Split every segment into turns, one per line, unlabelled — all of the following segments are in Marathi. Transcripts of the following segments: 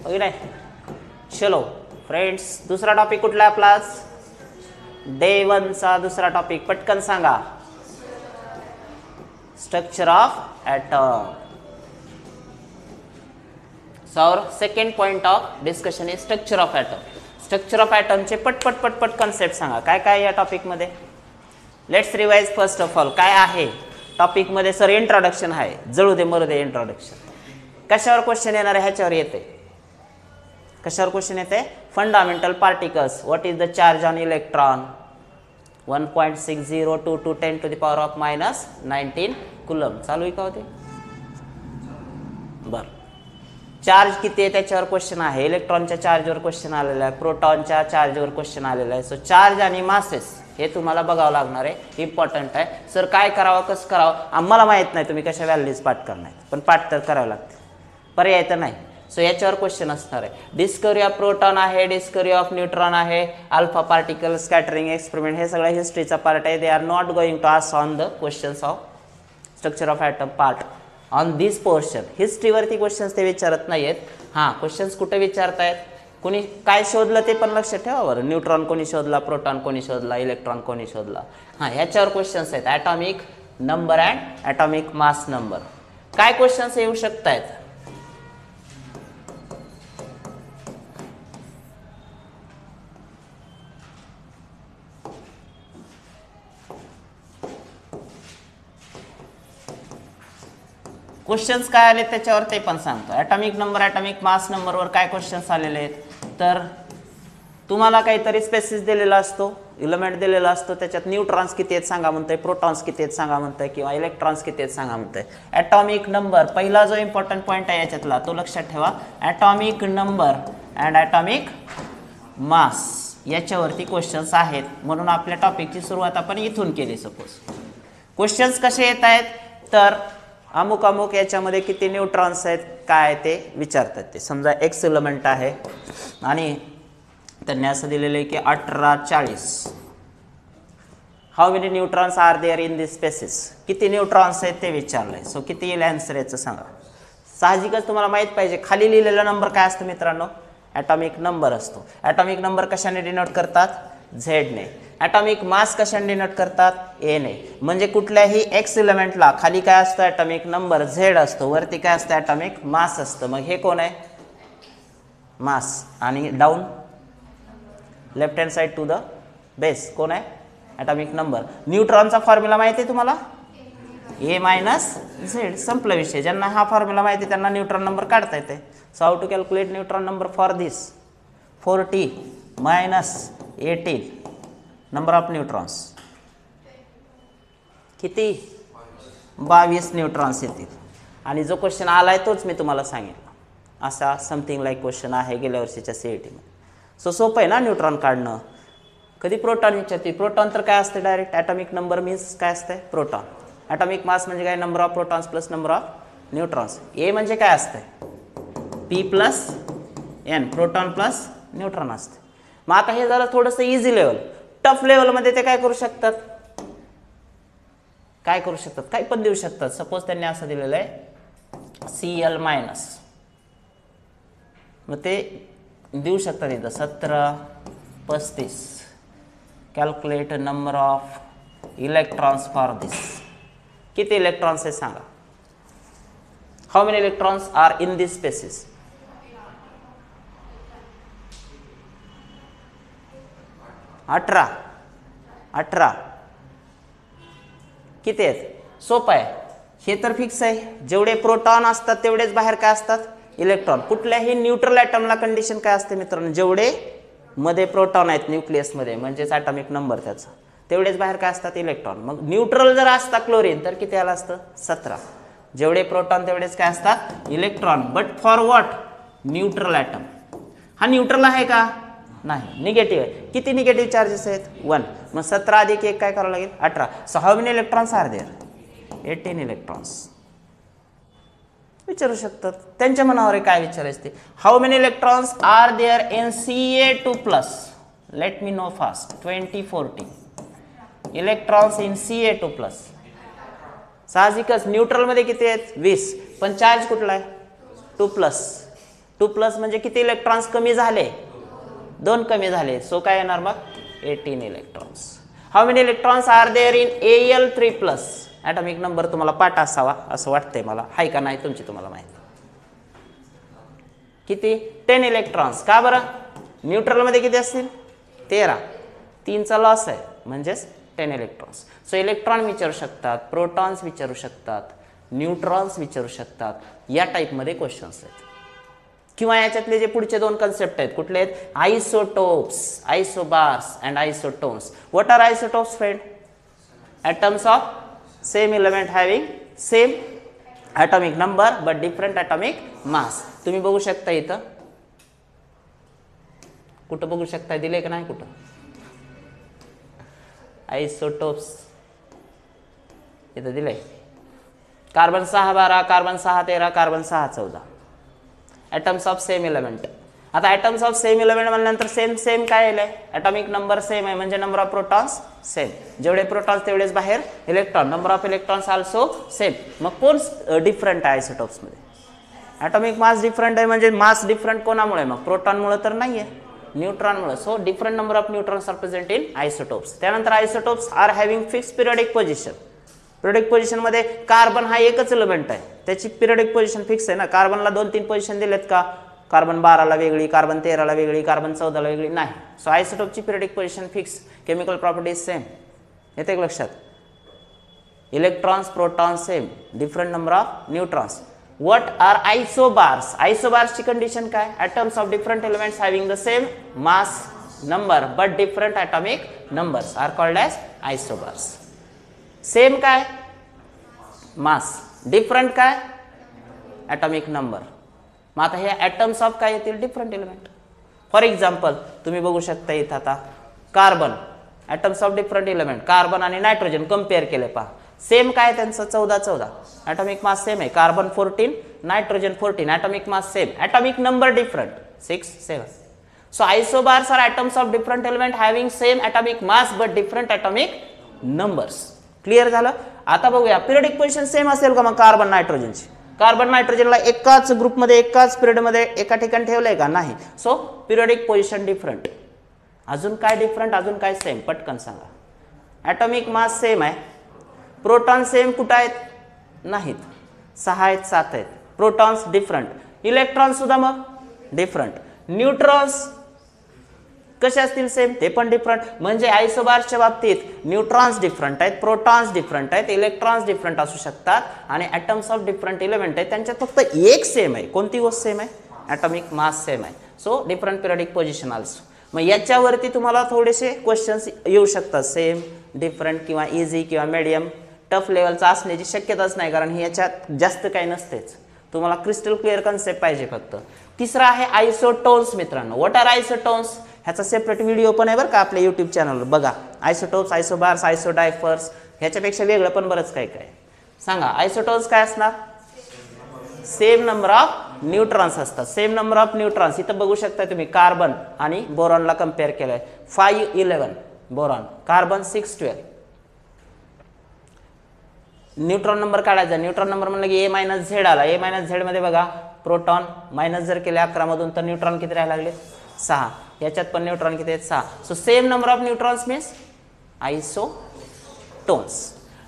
हो की नाही. चलो फ्रेंड्स, दुसरा टॉपिक कुठला आपला डे 1 चा दुसरा टॉपिक पटकन सांगा. Structure of atom. So second point of discussion is structure of atom. Structure of एटमचे पटपट पटपट कन्सेप्ट सांगा. काय काय या टॉपिकमध्ये. Let's revise first of all काय आहे टॉपिकमध्ये. सर इंट्रोडक्शन आहे, जळू दे मरू दे इंट्रोडक्शन. कशावर क्वेश्चन येणार आहे ह्याच्यावर येते. कशावर क्वेश्चन येते. Fundamental particles. What is the charge on electron. 1.6022 to 10 to the power of -19 coulomb. चालू आहे का होते. बर, चार्ज किती आहे त्याच्यावर क्वेश्चन आहे. इलेक्ट्रॉनच्या चार्जवर क्वेश्चन आलेला आहे. प्रोटॉनच्या चार्जवर क्वेश्चन आलेला आहे. सो चार्ज आणि मासेस हे तुम्हाला बघावं लागणार आहे. इम्पॉर्टंट आहे. सर काय करावं कसं करावं आम्हाला माहीत नाही. तुम्ही कशा व्हॅल्यूज पाठ करणार, पण पाठ तर करावं लागते, पर्याय तर नाही. सो याच्यावर क्वेश्चन असणार आहे. डिस्कवरी ऑफ प्रोटॉन आहे, डिस्कवरी ऑफ न्यूट्रॉन आहे, अल्फा पार्टिकल स्कॅटरिंग एक्सपेरिमेंट, हे सगळं हिस्ट्रीचा पार्ट आहे. They are not going to ask on the questions of structure of atom part on this portion. हिस्ट्रीवरती क्वेश्चन्स ते विचारत नाही आहेत. हां, क्वेश्चन्स कुठे विचारतायत. कोणी काय शोधलं ते पण लक्षात ठेवा बरं. न्यूट्रॉन कोणी शोधला, प्रोटॉन कोणी शोधला, इलेक्ट्रॉन कोणी शोधला. हां, ह्याच्यावर क्वेश्चन्स आहेत. Atomic number and atomic mass number. काय क्वेश्चन्स येऊ शकत आहेत. क्वेश्चन्स काय आले त्याच्यावर ते पण सांगतो. ॲटॉमिक नंबर ॲटॉमिक मास नंबरवर काय क्वेश्चन्स आलेले आहेत. तर तुम्हाला काहीतरी स्पेसिस दिलेला असतो, इलेमेंट दिलेला असतो, त्याच्यात न्यूट्रॉन्स किती आहेत सांगा म्हणतंय, प्रोटॉन्स किती आहेत सांगा म्हणतंय, किंवा इलेक्ट्रॉन्स किती आहेत सांगा म्हणतंय. ॲटॉमिक नंबर पहिला जो इम्पॉर्टंट पॉईंट आहे याच्यातला तो लक्षात ठेवा. Atomic number and atomic mass याच्यावरती क्वेश्चन्स आहेत. म्हणून आपल्या टॉपिकची सुरुवात आपण इथून केली. सपोज क्वेश्चन्स कसे येत आहेत तर अमुक अमुक याच्यामध्ये किती न्यूट्रॉन्स आहेत काय ते विचारतात. ते समजा एक्स एलिमेंट आहे आणि त्यांनी असं दिलेलं आहे की 1840. How many neutrons are there in this species. किती न्यूट्रॉन्स आहेत ते विचारलंय. सो किती येईल आन्सर याचं सांगा. साहजिकच तुम्हाला माहीत पाहिजे खाली लिहिलेला नंबर काय असतो मित्रांनो. ॲटॉमिक नंबर असतो. ॲटॉमिक नंबर कशाने डिनोट करतात. झेडने. ॲटॉमिक मास कशाने डिनोट करतात. एने. म्हणजे कुठल्याही एक्स एलिमेंटला खाली काय असतं ॲटॉमिक नंबर झेड असतो, वरती काय असतं ॲटॉमिक मास असतं. मग हे कोण आहे मास. आणि down left hand side to the base कोण आहे ॲटॉमिक नंबर. न्यूट्रॉनचा फॉर्म्युला माहिती आहे तुम्हाला. A minus Z. संपला विषय. ज्यांना हा फॉर्म्युला माहिती आहे त्यांना न्यूट्रॉन नंबर काढता येते. So how to calculate neutron number for this. 40 minus 18 number of neutrons किती 22 न्यूट्रॉन्स येतील. आणि जो क्वेश्चन आलाय तोच मी तुम्हाला सांगितलं. असा समथिंग लाईक क्वेश्चन आहे गेल्या वर्षीच्या CET मध्ये. सो सोपं आहे ना न्यूट्रॉन काढणं. कधी प्रोटॉन विचारते. प्रोटॉन तर काय असते डायरेक्ट ॲटॉमिक नंबर मीन्स काय असते प्रोटॉन. ॲटॉमिक मास म्हणजे काय number of protons plus number of neutrons. A म्हणजे काय असते P plus N. Proton plus neutron असते. मग आता हे जरा थोडंसं इझी लेवल. टफ लेवलमध्ये ते काय करू शकतात. काय करू शकतात काही पण देऊ शकतात. सपोज त्यांनी असं दिलेलं आहे Cl मायनस. मग ते देऊ शकतात इथं 17 35. Calculate number of electrons for this. किती इलेक्ट्रॉन्स आहे सांगा. How many electrons are in this species. 18 किती आहेत. सोपं आहे हे तर फिक्स आहे. जेवढे प्रोटॉन असतात तेवढेच बाहेर काय असतात इलेक्ट्रॉन. कुठल्याही न्यूट्रल ॲटमला कंडिशन काय असते मित्रांनो. जेवढे मध्ये प्रोटॉन आहेत न्यूक्लियसमध्ये म्हणजेच ॲटॉमिक नंबर त्याचा तेवढेच बाहेर काय असतात इलेक्ट्रॉन. मग न्यूट्रल जर असता क्लोरीन तर किती आलं असतं 17. जेवढे प्रोटॉन तेवढेच काय असतात electron. But for what neutral atom. हा न्यूट्रल आहे का नाही निगेटिव्ह आहे. किती निगेटिव्ह चार्जेस आहेत 1. मग 17 अधिक 1 काय करावं लागेल 18. So how many electrons are there 18 electrons. विचारू शकतात त्यांच्या मनावर काय विचारायचं ते. How many electrons are there in Ca2+. Let me know fast. 2040 electrons in Ca2+. साहजिकच न्यूट्रल मध्ये किती आहेत 20. पण चार्ज कुठला आहे 2+. 2+ म्हणजे किती इलेक्ट्रॉन्स कमी झाले, 2 कमी झाले. सो काय येणार मग 18 electrons. How many electrons are there in Al3+? Atomic number तुम्हाला पाठ असावा असं वाटतंय मला, हाय का नाही तुमची तुम्हाला माहिती. किती 10 इलेक्ट्रॉन्स. का बरं? न्यूट्रलमध्ये किती असतील 13, 3चा लॉस आहे म्हणजेच 10 इलेक्ट्रॉन्स. सो इलेक्ट्रॉन विचारू शकतात, प्रोटॉन्स विचारू शकतात, न्यूट्रॉन्स विचारू शकतात, या टाईपमध्ये क्वेश्चन्स आहेत. किंवा याच्यातले जे पुढचे 2 कन्सेप्ट आहेत कुठले आहेत, isotopes, isobars and isotones. What are isotopes friend? atoms of same element having same atomic number but different atomic mass. तुम्ही बघू शकता इथं, कुठं बघू शकता, दिले का नाही कुठं आयसोटोप्स इथं दिले. Carbon 612, carbon 613, carbon 614 atoms of same element. आता atoms of same element म्हणल्यानंतर सेम सेम काय आहे, atomic number सेम आहे म्हणजे नंबर ऑफ प्रोटॉन्स सेम. जेवढे प्रोटॉन्स तेवढेच बाहेर electron, number of electrons also same. मग कोण डिफरंट आहे आयसोटोप्स मध्ये? ॲटॉमिक मास डिफरंट आहे म्हणजे मास डिफरंट कोणामुळे? मग प्रोटॉनमुळे तर नाही आहे, न्यूट्रॉनमुळे. So different number of neutrons are present in isotopes. त्यानंतर isotopes are having fix periodic position. Periodic position मध्ये कार्बन हा एकच एलिमेंट आहे, त्याची पिरियडिक पोझिशन फिक्स आहे ना. कार्बनला 2-3 पोझिशन दिलेत का? कार्बन 12ला वेगळी, कार्बन 13ला वेगळी, कार्बन 14ला वेगळी नाही. सो आयसोटोपची periodic position fix, chemical properties same. येते लक्षात? Electrons protons same, different number of neutrons. What are isobars? आयसोबार्सची कंडिशन काय? Atoms of different elements having the same mass number but different atomic numbers are called as isobars. Same काय? मास. डिफरंट काय? Atomic number. मग आता हे ॲटम्स ऑफ काय येतील? Different element. फॉर एक्झाम्पल तुम्ही बघू शकता इथं आता carbon, atoms of different element. Carbon आणि नायट्रोजन कम्पेअर केले पहा, सेम काय त्यांचं 14-14 ॲटॉमिक मास सेम आहे. Carbon 14, nitrogen 14, atomic mass same, atomic number different 6-7. So isobars are atoms of different element having same atomic mass but different atomic numbers. Clear झालं? आता बघूया पिरियडिक पोझिशन सेम असेल का मग कार्बन नायट्रोजनची? कार्बन नायट्रोजनला एकाच ग्रुपमध्ये एकाच पिरियडमध्ये एका ठिकाणी ठेवलंय का? नाही. So periodic position different. अजून काय डिफरंट, अजून काय सेम? पटकन सांगा. ॲटॉमिक मास सेम आहे, प्रोटॉन सेम कुठं आहेत? नाहीत. 6 आहेत, 7 आहेत. प्रोटॉन्स डिफरंट, इलेक्ट्रॉन सुद्धा मग डिफरंट. न्यूट्रॉन्स कसे असतील? सेम, ते पण डिफरंट. म्हणजे आयसोबार्सच्या बाबतीत न्यूट्रॉन्स डिफरंट आहेत, प्रोटॉन्स डिफरंट आहेत, इलेक्ट्रॉन्स डिफरंट असू शकतात आणि ॲटम्स ऑफ डिफरंट एलिमेंट आहेत त्यांच्यात फक्त एक सेम आहे. कोणती गोष्ट सेम आहे? ॲटॉमिक मास सेम आहे. So different periodic position also. मग याच्यावरती तुम्हाला थोडेसे क्वेश्चन्स येऊ शकतात, सेम, डिफरंट किंवा इझी किंवा मीडियम. टफ लेवलचा असण्याची शक्यताच नाही कारण ह्याच्यात जास्त काही नसतेच. तुम्हाला क्रिस्टल क्लिअर कन्सेप्ट पाहिजे फक्त. तिसरा आहे आयसोटोन्स. मित्रांनो, व्हॉट आर आयसोटोन्स? ह्याचा सेपरेट व्हिडिओ पण आहे बरं का आपल्या यूट्यूब चॅनलवर, बघा. आयसोटोप्स, आयसोबार्स, आयसोडायफर्स, ह्याच्यापेक्षा वेगळं पण बरंच काय काय. सांगा आयसोटोन्स काय असणार? सेम नंबर ऑफ न्यूट्रॉन्स असतात. सेम नंबर ऑफ न्यूट्रॉन्स इथं बघू शकता तुम्ही. कार्बन आणि बोरॉनला कम्पेअर केलंय. 5-11 बोरॉन, कार्बन 6-12. न्यूट्रॉन नंबर काढायचा. न्यूट्रॉन नंबर म्हणलं की A-Z आला. A-Z मध्ये बघा प्रोटॉन मायनस जर केले 11 मधून तर न्यूट्रॉन किती राहायला लागले? 6. याच्यात पण न्यूट्रॉन किती आहेत? 6. So same number of neutrons means isotones.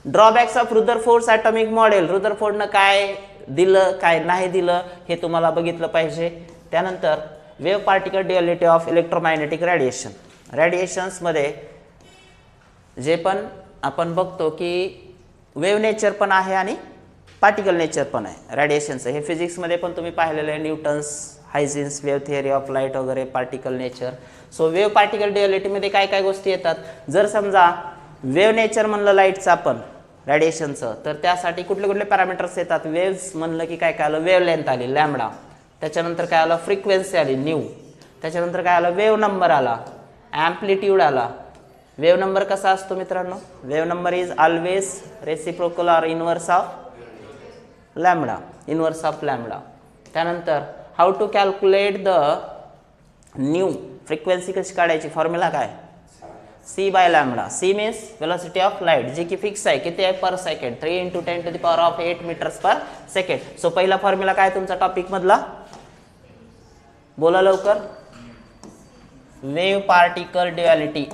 Drawbacks of Rutherford atomic model. रुदरफोर्डनं काय दिलं काय नाही दिलं हे तुम्हाला बघितलं पाहिजे. त्यानंतर wave particle duality of electromagnetic radiation. रेडिएशन्समध्ये जे पण आपण बघतो की वेव्ह नेचर पण आहे आणि पार्टिकल नेचर पण आहे रेडिएशनचं. हे फिजिक्समध्ये पण तुम्ही पाहिलेलं आहे, Newton's Huygens wave theory of light वगैरे, particle nature. So wave particle ड्युअलिटीमध्ये काय काय गोष्टी येतात? जर समजा वेव्ह नेचर म्हणलं लाईटचं आपण रेडिएशनचं, तर त्यासाठी कुठले कुठले पॅरामीटर्स येतात? वेव्स म्हणलं की काय काय आलं? वेव्ह लेंथ आली लॅम्बडा. त्याच्यानंतर काय आलं? फ्रिक्वेन्सी आली न्यू. त्याच्यानंतर काय आलं? वेव्ह नंबर आला, ॲम्प्लिट्यूड आला. वेव्ह नंबर कसा असतो मित्रांनो? Wave number is always reciprocal or inverse of lambda, inverse of lambda. त्यानंतर how to calculate the nu frequency कशी काढायची? फॉर्म्युला काय? C/λ. C means velocity of light, जी की फिक्स आहे. किती आहे? Per second. 3 × 10⁻⁸ metres per second. So पहिला फॉर्म्युला काय तुमचा टॉपिक मधला? बोला लवकर. वेव्ह पार्टिकल ड्युअलिटी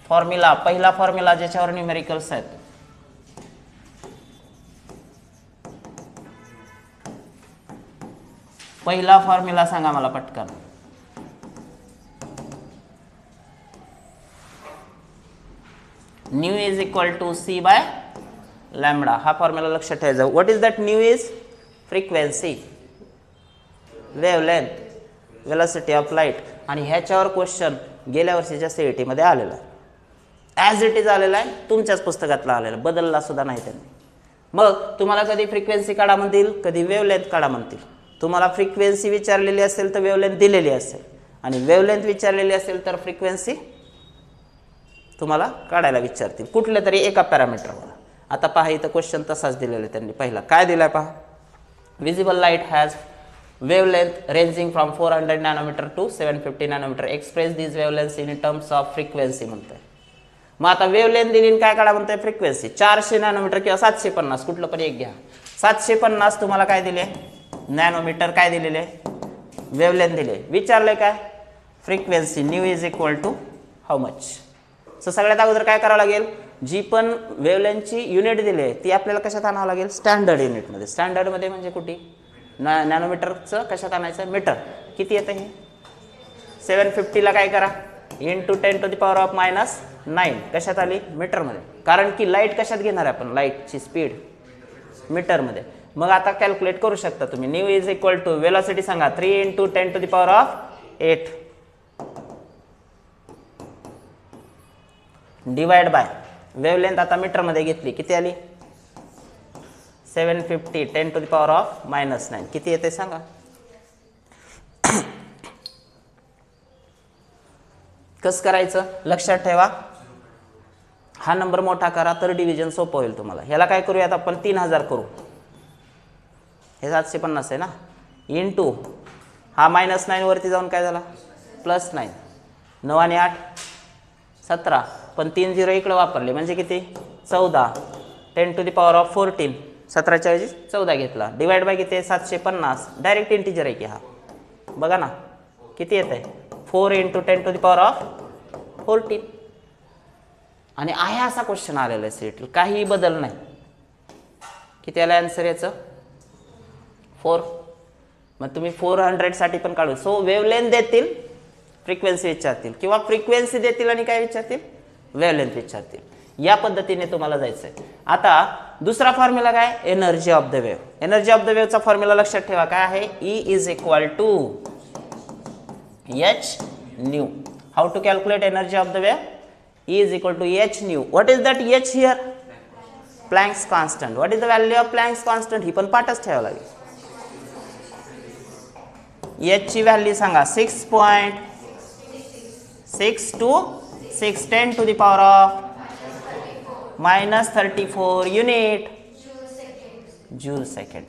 फॉर्म्युला, पहिला फॉर्म्युला ज्याच्यावर न्यूमेरिकल्स आहेत. पहिला फॉर्म्युला सांगा मला पटकन. Nu is equal to c by lambda. हा फॉर्म्युला लक्षात ठेवायचा. What is that? Nu is frequency, wavelength, velocity of light. आणि ह्याच्यावर क्वेश्चन गेल्या वर्षीच्या सीईटी मध्ये आलेला आहे. ॲज इट इज आलेला आहे, तुमच्याच पुस्तकातला आलेला, बदलला सुद्धा नाही त्यांनी. मग तुम्हाला कधी फ्रिक्वेन्सी काढा म्हणतील, कधी वेव्हलेंथ काढा म्हणतील. तुम्हाला फ्रिक्वेन्सी विचारलेली असेल तर वेव्हलेंथ दिलेली असेल, आणि वेव्हलेंथ विचारलेली असेल तर फ्रिक्वेन्सी तुम्हाला काढायला विचारतील कुठल्या तरी एका पॅरामीटरवर. आता पहा इथं क्वेश्चन तसाच दिलेला आहे त्यांनी. पहिला काय दिलाय पहा. Visible light has wavelength ranging from 400 nanometer to 750 nanometer. Express these wavelengths in terms of frequency म्हणतंय. मग आता वेव्हलेंथ दिली काय काढा म्हणतंय फ्रिक्वेन्सी. 400 नॅनोमीटर किंवा 750 कुठलं पण एक घ्या. 750 तुम्हाला काय दिले नॅनोमीटर, काय दिलेले वेव्हलेंथ दिले. विचारले काय frequency nu is equal to how much. So सगळ्यात अगोदर काय करावं लागेल, जी पण वेव्हलेंथची युनिट दिली ती आपल्याला कशात आणावं लागेल, स्टँडर्ड युनिटमध्ये. स्टँडर्डमध्ये म्हणजे कुठे नॅनोमीटरचं कशात आणायचं, मीटर. किती येतं हे 750ला काय करा इंटू 10⁻⁻⁹ कशात आली मीटरमध्ये. कारण की लाईट कशात घेणार आहे आपण, लाईटची स्पीड मीटरमध्ये. मग आता कॅल्क्युलेट करू शकता तुम्ही. Nu is equal to velocity सांगा 3 × 10⁸ डिवाइड बाय वेव्हलेंथ. आता मीटरमध्ये घेतली किती आली 750 10⁻⁻⁹ किती येते सांगा. कसं करायचं लक्षात ठेवा. हा नंबर मोठा करा तर डिव्हिजन सोपं होईल तुम्हाला. ह्याला काय करूयात आपण 3000 करू. हे 750 आहे ना, इंटू हा -9 वरती जाऊन काय झाला +9. 9 आणि 8 17, पण 3 0 इकडे वापरले म्हणजे किती 14 10⁻⁴. 17च्या ऐवजी 14 घेतला. डिवाइड बाय किती 750. डायरेक्ट इंटिजर आहे की हा. बघा ना किती येत आहे 4 × 10⁻⁴. आणि आहे असा क्वेश्चन आलेला आहे सीईटी, काही बदल नाही. किती आला आन्सर याचं 4. मग तुम्ही 400 साठी पण काढू. सो वेव्हलेंथ देतील, फ्रिक्वेन्सी विचारतील, किंवा फ्रिक्वेन्सी देतील आणि काय विचारतील वेव्हलेंथ विचारतील. या पद्धतीने तुम्हाला जायचं आहे. आता दुसरा फॉर्म्युला काय, energy of the wave. Energy of the वेव्हचा फॉर्म्युला लक्षात ठेवा काय आहे, E is equal to h nu. How to calculate energy of the wave, E is equal to h nu. What is that h here, Planck's constant. What is the value of Planck's constant, ही पण पाठच ठेवावं लागेल. h ची व्हॅल्यू सांगा 6.626 10⁻⁻34 युनिट जूल सेकंड.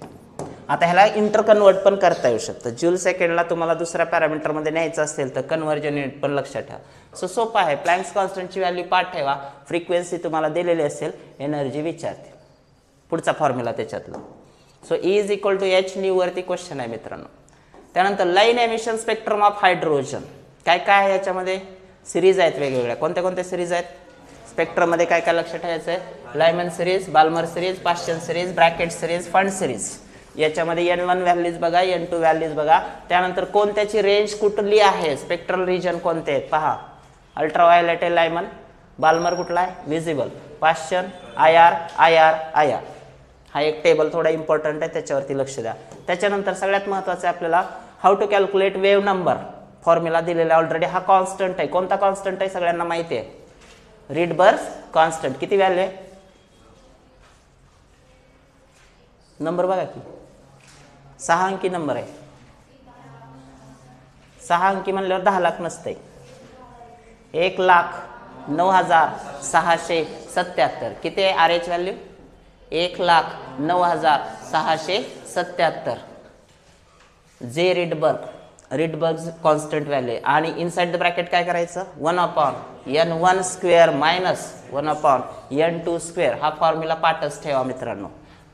आता ह्याला इंटर कन्वर्ट पण करता येऊ शकतं. जूल सेकंडला तुम्हाला दुसऱ्या पॅरामीटरमध्ये न्यायचं असेल तर कन्व्हर्जन युनिट पण लक्षात ठेवा. सो सोपं आहे. प्लँक्स कॉन्स्टंटची व्हॅल्यू पाठ ठेवा, फ्रिक्वेन्सी तुम्हाला दिलेली असेल, एनर्जी विचारते. पुढचा फॉर्म्युला त्याच्यातला. So E is equal to h nu वरती क्वेश्चन आहे मित्रांनो. त्यानंतर line emission spectrum of hydrogen. काय काय आहे याच्यामध्ये, सिरीज आहेत वेगवेगळ्या. कोणत्या कोणत्या सिरीज आहेत स्पेक्ट्रममध्ये, काय काय लक्षात ठेवायचं आहे, Lyman series, Balmer series, Paschen series, Brackett series, Pfund series. याच्यामध्ये N1 व्हॅल्यूज बघा, N2 व्हॅल्यूज बघा. त्यानंतर कोणत्याची रेंज कुठली आहे, स्पेक्ट्रल रिजन कोणते आहेत पहा. अल्ट्राव्हायोलेट आहे लायमन, बाल्मर कुठला आहे विजिबल, पाश्चन IR IR IR. हा एक टेबल थोडा इम्पॉर्टंट आहे, त्याच्यावरती लक्ष द्या. त्याच्यानंतर सगळ्यात महत्त्वाचं आहे आपल्याला how to calculate wave number. Formula दिलेला ऑलरेडी. हा कॉन्स्टंट आहे. कोणता कॉन्स्टंट आहे सगळ्यांना माहिती आहे, रीडबर्ग कॉन्स्टंट. किती व्हॅल्यू आहे, नंबर बघा की 6 अंकी नंबर आहे. 6 अंकी म्हणल्यावर 10 लाख नसते, 1,09,677. किती आहे RH व्हॅल्यू 1,09,677. जे रीडबर्ग कॉन्स्टंट व्हॅल्यू. आणि इनसाइड द ब्रॅकेट काय करायचं 1/n1² मायनस 1/n2². हा फॉर्म्युला पाठच ठेवा मित्रांनो.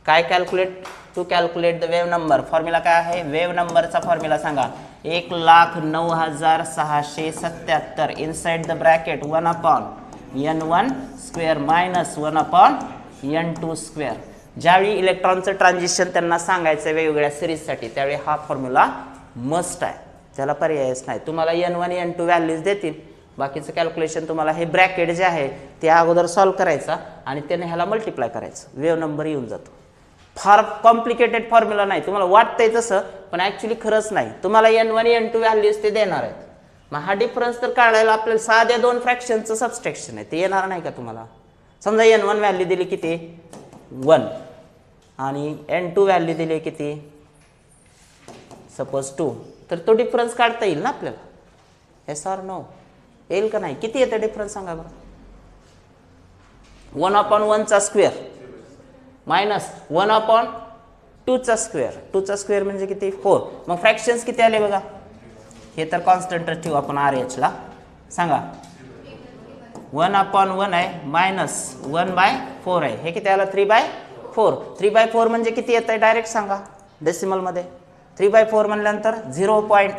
काय calculate to calculate the wave number. Formula काय आहे, वेव्ह नंबरचा फॉर्म्युला सांगा 1,09,677 inside the bracket 1/n1 square minus 1/n2 square. ज्यावेळी इलेक्ट्रॉनचं ट्रान्झिशन त्यांना सांगायचं वेगवेगळ्या सिरीजसाठी त्यावेळी हा फॉर्म्युला मस्ट आहे, त्याला पर्यायच नाही. तुम्हाला n1 n2 व्हॅल्यूज देतील, बाकीचं कॅल्क्युलेशन तुम्हाला हे ब्रॅकेट जे आहे ते अगोदर सॉल्व्ह करायचा आणि त्याने ह्याला मल्टिप्लाय करायचं, वेव्ह नंबर येऊन जातो. फार कॉम्प्लिकेटेड फॉर्म्युला नाही, तुम्हाला वाटतंय तसं पण ॲक्च्युली खरंच नाही. तुम्हाला n1 n2 व्हॅल्यूज ते देणार आहेत. मग हा डिफरन्स तर काढायला आपल्याला साध्या 2 फ्रॅक्शनचं सबस्ट्रॅक्शन आहे, ते येणार नाही का तुम्हाला. समजा n1 व्हॅल्यू दिली किती 1 आणि n2 व्हॅल्यू दिली किती सपोज 2, तर तो डिफरन्स काढता येईल ना आपल्याला. Yes or no? येईल का नाही? किती येतं डिफरन्स सांगा बरं. 1/1 चा स्क्वेअर मायनस 1/2 चा स्क्वेअर. 2 चा स्क्वेअर म्हणजे किती 4. मग फ्रॅक्शन्स किती आले बघा. हे तर कॉन्स्टंटच ठेवू आपण RH ला. सांगा 1/1 आहे मायनस 1/4 आहे. हे किती आलं 3/4. 3/4 म्हणजे किती येत आहे डायरेक्ट सांगा डेसिमलमध्ये. 3/4 म्हणल्यानंतर 0 पॉईंट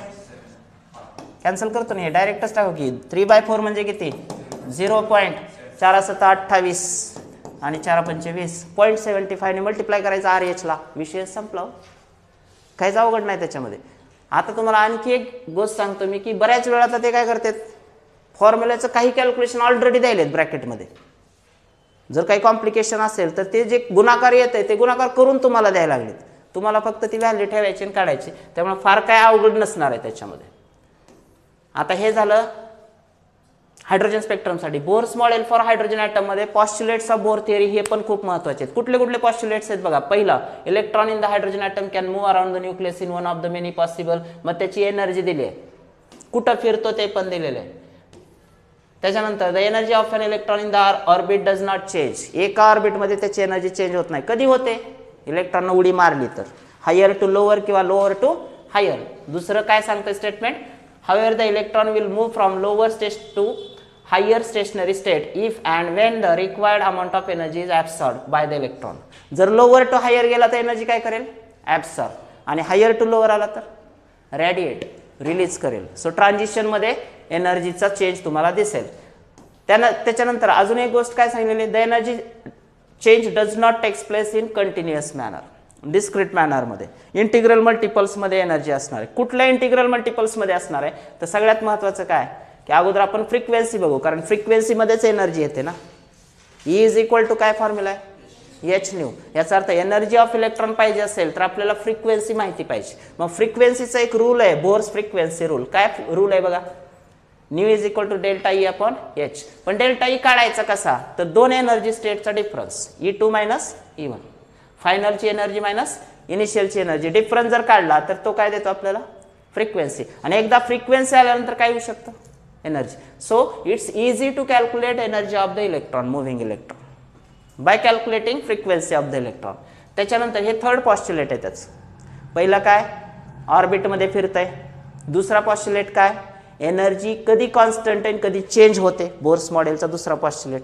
कॅन्सल करतो ना, हे डायरेक्टच टाकू की 3/4 म्हणजे किती 0.4×7=28 आणि 4×5=20 0.75 ने मल्टिप्लाय करायचं RH ला. विषय संपला. काहीच अवघड नाही त्याच्यामध्ये. आता तुम्हाला आणखी एक गोष्ट सांगतो मी की बऱ्याच वेळा आता ते काय करतात फॉर्म्युल्याचं काही कॅल्क्युलेशन ऑलरेडी द्यायलेत ब्रॅकेटमध्ये. जर काही कॉम्प्लिकेशन असेल तर ते जे गुणाकार येत आहे ते गुणाकार करून तुम्हाला द्यायला लागलेत. तुम्हाला फक्त ती व्हॅल्यू ठेवायची आणि काढायची, त्यामुळे फार काय अवघड नसणार आहे त्याच्यामध्ये. आता हे झालं हायड्रोजन स्पेक्ट्रमसाठी. बोर्स मॉडेल फॉर हायड्रोजन ॲटममध्ये पॉस्ट्युलेट्स ऑफ बोर थिअरी हे पण खूप महत्त्वाचे आहेत. कुठले कुठले पॉस्ट्युलेट्स आहेत बघा. पहिला, electron in the hydrogen atom can move around the nucleus in one of the many possible. मग त्याची एनर्जी दिली आहे, कुठं फिरतो ते पण दिलेलं आहे. त्याच्यानंतर the energy of an electron in the orbit does not change. एका ऑर्बिटमध्ये त्याची एनर्जी चेंज होत नाही. कधी होते? इलेक्ट्रॉननं उडी मारली तर. हायर टू लोअर किंवा लोअर टू हायर. दुसरं काय सांगतं statement, however the electron will move from lower state to higher stationary state if and when the required amount of energy is absorbed by the electron. जर lower to higher गेला तर एनर्जी काय करेल absorb, आणि higher to lower आला तर radiate रिलीज करेल. सो ट्रान्झिशन मध्ये एनर्जीचा चेंज तुम्हाला दिसेल. त्याच्यानंतर अजून एक गोष्ट काय सांगितलेली, the energy change does not takes place in continuous manner, discrete मॅनरमध्ये. इंटिग्रल मल्टिपल्समध्ये एनर्जी असणार आहे. कुठल्या इंटिग्रल मल्टिपल्समध्ये असणार आहे तर सगळ्यात महत्त्वाचं काय की अगोदर आपण फ्रिक्वेन्सी बघू, कारण फ्रिक्वेन्सीमध्येच एनर्जी येते ना. E इज इक्वल टू काय फॉर्म्युला आहे एच न्यू. याचा अर्थ एनर्जी ऑफ इलेक्ट्रॉन पाहिजे असेल तर आपल्याला फ्रिक्वेन्सी माहिती पाहिजे. मग फ्रिक्वेन्सीचा एक रूल आहे, बोर्स फ्रिक्वेन्सी रूल. काय रूल आहे बघा, nu is equal to delta E upon H. पण डेल्टा ई काढायचा कसा तर दोन एनर्जी स्टेटचा डिफरन्स E2 मायनस E1. फायनलची एनर्जी मायनस इनिशियलची एनर्जी. डिफरन्स जर काढला तर तो काय देतो आपल्याला फ्रिक्वेन्सी. आणि एकदा फ्रिक्वेन्सी आल्यानंतर काय होऊ शकतं energy. So it's easy to calculate energy of the electron, moving electron, by calculating frequency of the electron. त्याच्यानंतर हे थर्ड पॉस्ट्युलेट आहे त्याचं. पहिला काय ऑर्बिटमध्ये फिरतंय. दुसरा पॉस्ट्युलेट काय एनर्जी कधी कॉन्स्टंट आणि कधी चेंज होते. बोर्स मॉडेलचा दुसरा पॉस्ट्युलेट.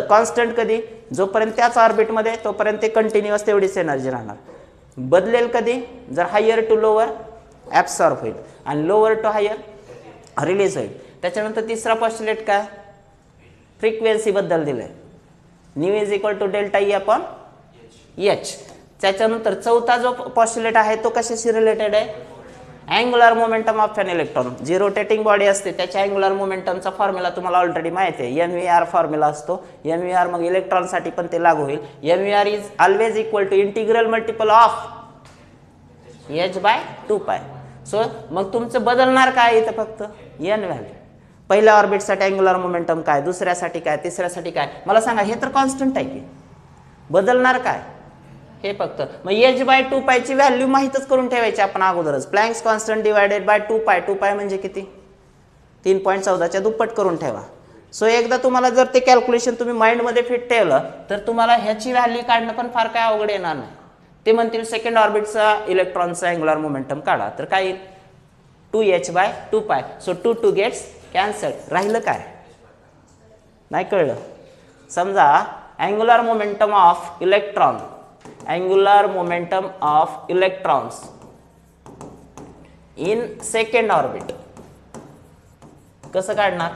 कॉन्स्टंट कधी, जोपर्यंत त्याच ऑर्बिटमध्ये तोपर्यंत ते कंटिन्युअस तेवढीच एनर्जी राहणार. बदलेल कधी, जर हायर टू लोअर ॲब्सॉर्ब होईल आणि लोअर टू हायर रिलीज होईल. त्याच्यानंतर तिसरा पॉस्ट्युलेट काय फ्रिक्वेन्सी बद्दल दिलंय, nu is equal to delta E upon h. त्याच्यानंतर चौथा जो पॉस्ट्युलेट आहे तो कशाशी रिलेटेड आहे, angular momentum of an electron. जी रोटेटिंग बॉडी असते त्याच्या अँग्युलर मोमेंटमचा फॉर्म्युला तुम्हाला ऑलरेडी माहिती आहे, MVR फॉर्म्युला असतो. MVR मग इलेक्ट्रॉनसाठी पण ते लागू होईल. MVR is always equal to integral multiple of h/2π. So मग तुमचं बदलणार काय इथं फक्त n व्हॅल्यू. पहिल्या ऑर्बिटसाठी अँग्युलर मोमेंटम काय, दुसऱ्यासाठी काय, तिसऱ्यासाठी काय मला सांगा. हे तर कॉन्स्टंट आहे की, बदलणार काय हे फक्त. मग h/2π ची व्हॅल्यू माहीतच करून ठेवायची आपण अगोदरच. Planck's constant divided by 2π. 2π म्हणजे किती 3.14च्या दुप्पट करून ठेवा. सो एकदा तुम्हाला जर ते कॅल्क्युलेशन तुम्ही माइंडमध्ये फिट ठेवलं तर तुम्हाला ह्याची व्हॅल्यू काढणं पण फार काय अवघड येणार नाही. ते म्हणतील सेकंड ऑर्बिटचा इलेक्ट्रॉनचा अँग्युलर मोमेंटम काढा तर काय येईल 2h/2π. So 2 2 gets cancel. राहिलं काय नाही कळलं. समजा angular momentum of electron, angular momentum of electrons in second orbit. कसं काढणार?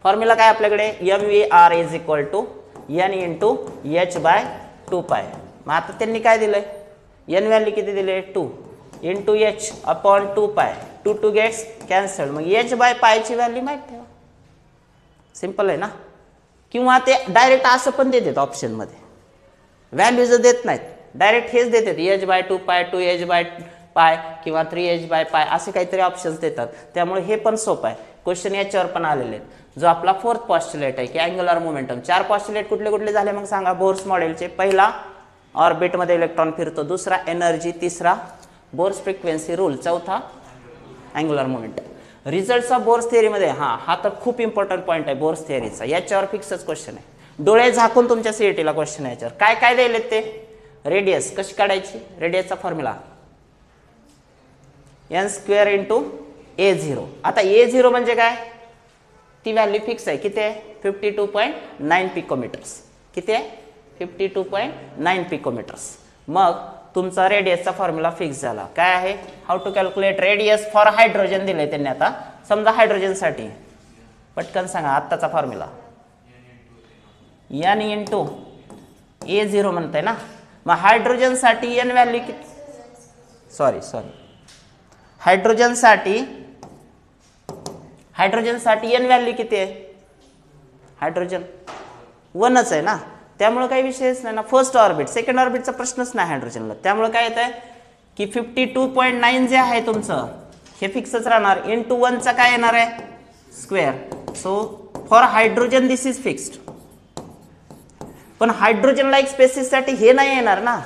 फॉर्म्युला काय आपल्याकडे? mvr is equal to n into h by 2π. मग आता त्यांनी काय दिलंय? n व्हॅल्यू किती दिले? 2 into h upon 2π. 2 2 gets cancel. मग h बाय पायची व्हॅल्यू माहीत ठेवा. सिंपल आहे ना? किंवा ते डायरेक्ट असं पण देतात ऑप्शनमध्ये, व्हॅल्यू जर देत नाहीत डायरेक्ट हेच देतात h बाय 2π 2h बाय पाय किंवा 3h बाय पाय असे काहीतरी ऑप्शन्स देतात. त्यामुळे हे पण सोपं आहे. क्वेश्चन याच्यावर पण आलेले आहेत. जो आपला फोर्थ पॉस्ट्युलेट आहे की अँग्युलर मोमेंटम. 4 पॉस्ट्युलेट कुठले कुठले झाले मग सांगा? बोर्स मॉडेलचे. पहिला ऑर्बिटमध्ये इलेक्ट्रॉन फिरतो, दुसरा एनर्जी, तिसरा बोर्स फ्रिक्वेन्सी रूल, चौथा angular momentum. Results of Bohr's थिअरीमध्ये हा तर खूप इम्पॉर्टंट पॉईंट आहे बोर्स थिअरीचा. याच्यावर फिक्सच क्वेश्चन आहे. डोळे झाकून तुमच्या सीईटीला क्वेश्चन आहे याच्यावर. काय काय द्यायलेत ते? रेडियस कशी काढायची? रेडियसचा formula n square into a0. आता a0 म्हणजे काय? ती व्हॅल्यू फिक्स आहे. किती आहे? 52.9 पिकोमीटर्स. किती आहे? 52.9 पिकोमीटर्स. मग तुमचा रेडियसचा फॉर्म्युला फिक्स झाला. काय आहे? How to calculate radius for hydrogen दिलंय त्यांनी. आता समजा हायड्रोजनसाठी पटकन सांगा आत्ताचा फॉर्म्युला. n इंटू a0 म्हणताय ना. मग हायड्रोजनसाठी n व्हॅल्यू किती? सॉरी हायड्रोजनसाठी n व्हॅल्यू किती आहे? हायड्रोजन 1च आहे ना. त्यामुळे काही विषयच नाही ना. फर्स्ट ऑर्बिट सेकंड ऑर्बिटचा प्रश्नच नाही हायड्रोजनला. त्यामुळे काय येत आहे की 52.9 जे आहे तुमचं हे फिक्सच राहणार. इंटू 1चा काय येणार आहे? Square. So for hydrogen this is fixed. पण हायड्रोजन लाईक स्पेसिससाठी हे नाही येणार ना.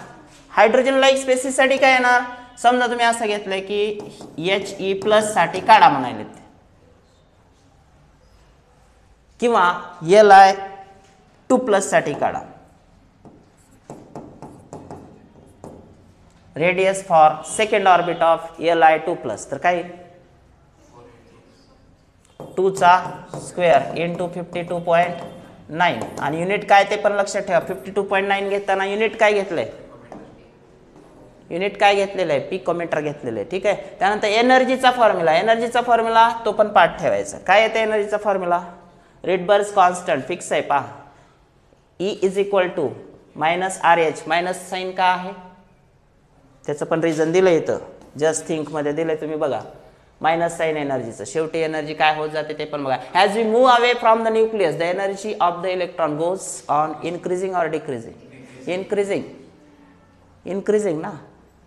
हायड्रोजन लाईक स्पेसिससाठी काय येणार? समजा तुम्ही असं घेतलंय की He+ साठी काढा म्हणाले किंवा Li2+ साठी काढा. Radius for second orbit of Li2+. तर काय? 2चा स्क्वेअर इंटू 52.9 आणि युनिट काय ते पण लक्षात ठेवा. 52.9 घेताना युनिट काय घेतलंय? युनिट काय घेतलेलं आहे? पिकोमीटर घेतलेलं आहे. ठीक आहे. त्यानंतर एनर्जीचा फॉर्म्युला तो पण पाठ ठेवायचा. काय येते एनर्जीचा फॉर्म्युला? रिडबर्ग कॉन्स्टंट फिक्स आहे पहा. E is equal to minus RH. Minus sign का आहे? त्याचं पण रिझन दिलं इथं. जस्ट थिंक मध्ये दिलंय तुम्ही बघा. मायनस साईन एनर्जीचं. शेवटी एनर्जी काय होत जाते ते पण बघा. As we move away from the nucleus the energy of the electron goes on increasing or decreasing? Increasing ना.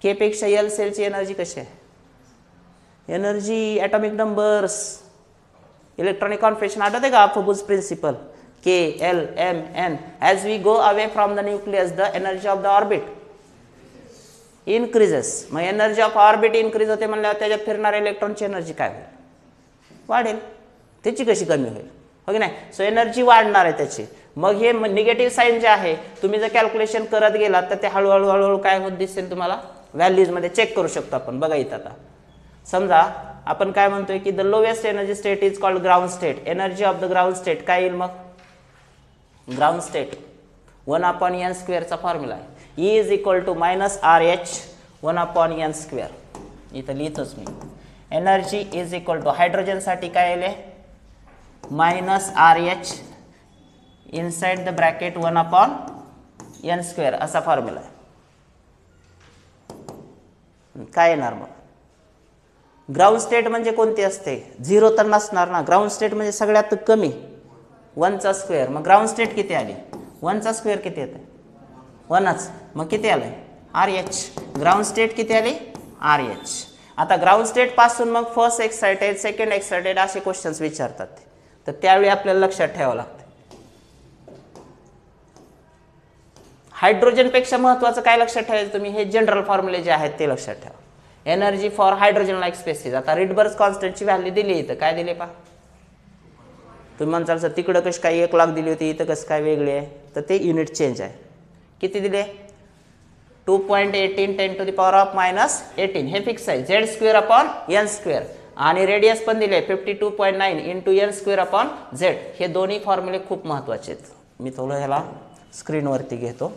के पेक्षा L सेलची एनर्जी कशी आहे? Energy atomic numbers electronic configuration आठवते का? Aufbau principle K L M N. As we go away from the nucleus the energy of the orbit increases. मग एनर्जी ऑफ ऑर्बिट इन्क्रीज होते म्हणल्यावर त्याच्यात फिरणाऱ्या इलेक्ट्रॉनची एनर्जी काय होईल? वाढेल. त्याची कशी कमी होईल? हो की नाही? सो एनर्जी वाढणार आहे त्याची. मग हे निगेटिव्ह साईन जे आहे तुम्ही जर कॅल्क्युलेशन करत गेलात तर ते हळूहळू काय होत दिसेल तुम्हाला? व्हॅल्यूजमध्ये चेक करू शकतो आपण. बघा इथं आता समजा आपण काय म्हणतोय की the lowest energy state is called ground state. Energy of the ground state काय येईल? मग ग्राउंड स्टेट 1/n स्क्वेअरचा फॉर्म्युला आहे. E is equal to minus RH 1/n square. इथं लिहितोच मी. एनर्जी इज इक्वल टू हायड्रोजनसाठी काय येईल? Minus RH inside the bracket 1/n square असा फॉर्म्युला आहे. काय येणार मग? ग्राउंड स्टेट म्हणजे कोणती असते? 0 तर नसणार ना. ग्राउंड स्टेट म्हणजे सगळ्यात कमी 1चा स्क्वेअर. मग ग्राउंड स्टेट किती आली? 1चा स्क्वेअर किती येते? 1च. मग किती आलंय? RH. ग्राउंड स्टेट किती आली? RH. आता ग्राउंड स्टेट पासून मग फर्स्ट एक्साइटेड सेकंड एक्साइटेड असे क्वेश्चन्स विचारतात. तर त्यावेळी आपल्याला लक्षात ठेवावं लागतं. हायड्रोजनपेक्षा महत्त्वाचं काय लक्षात ठेवायचं तुम्ही? हे जनरल फॉर्म्युले जे आहेत ते लक्षात ठेवा. Energy for hydrogen like species. आता रिडबर्ग कॉन्स्टंटची व्हॅल्यू दिली इथं. काय दिली पहा? तुम्ही म्हणसाल सर तिकडं कशी काय 1 लाख दिली होती, इथं कसं काय वेगळी आहे? तर ते युनिट चेंज आहे. किती दिले? 2.18 10 to the power of -18. हे फिक्स आहे. Z² n square. आणि रेडियस पण दिले 52.9 इंटू n²/z. हे दोन्ही फॉर्म्युले खूप महत्त्वाचे आहेत. मी थोडं ह्याला स्क्रीनवरती घेतो.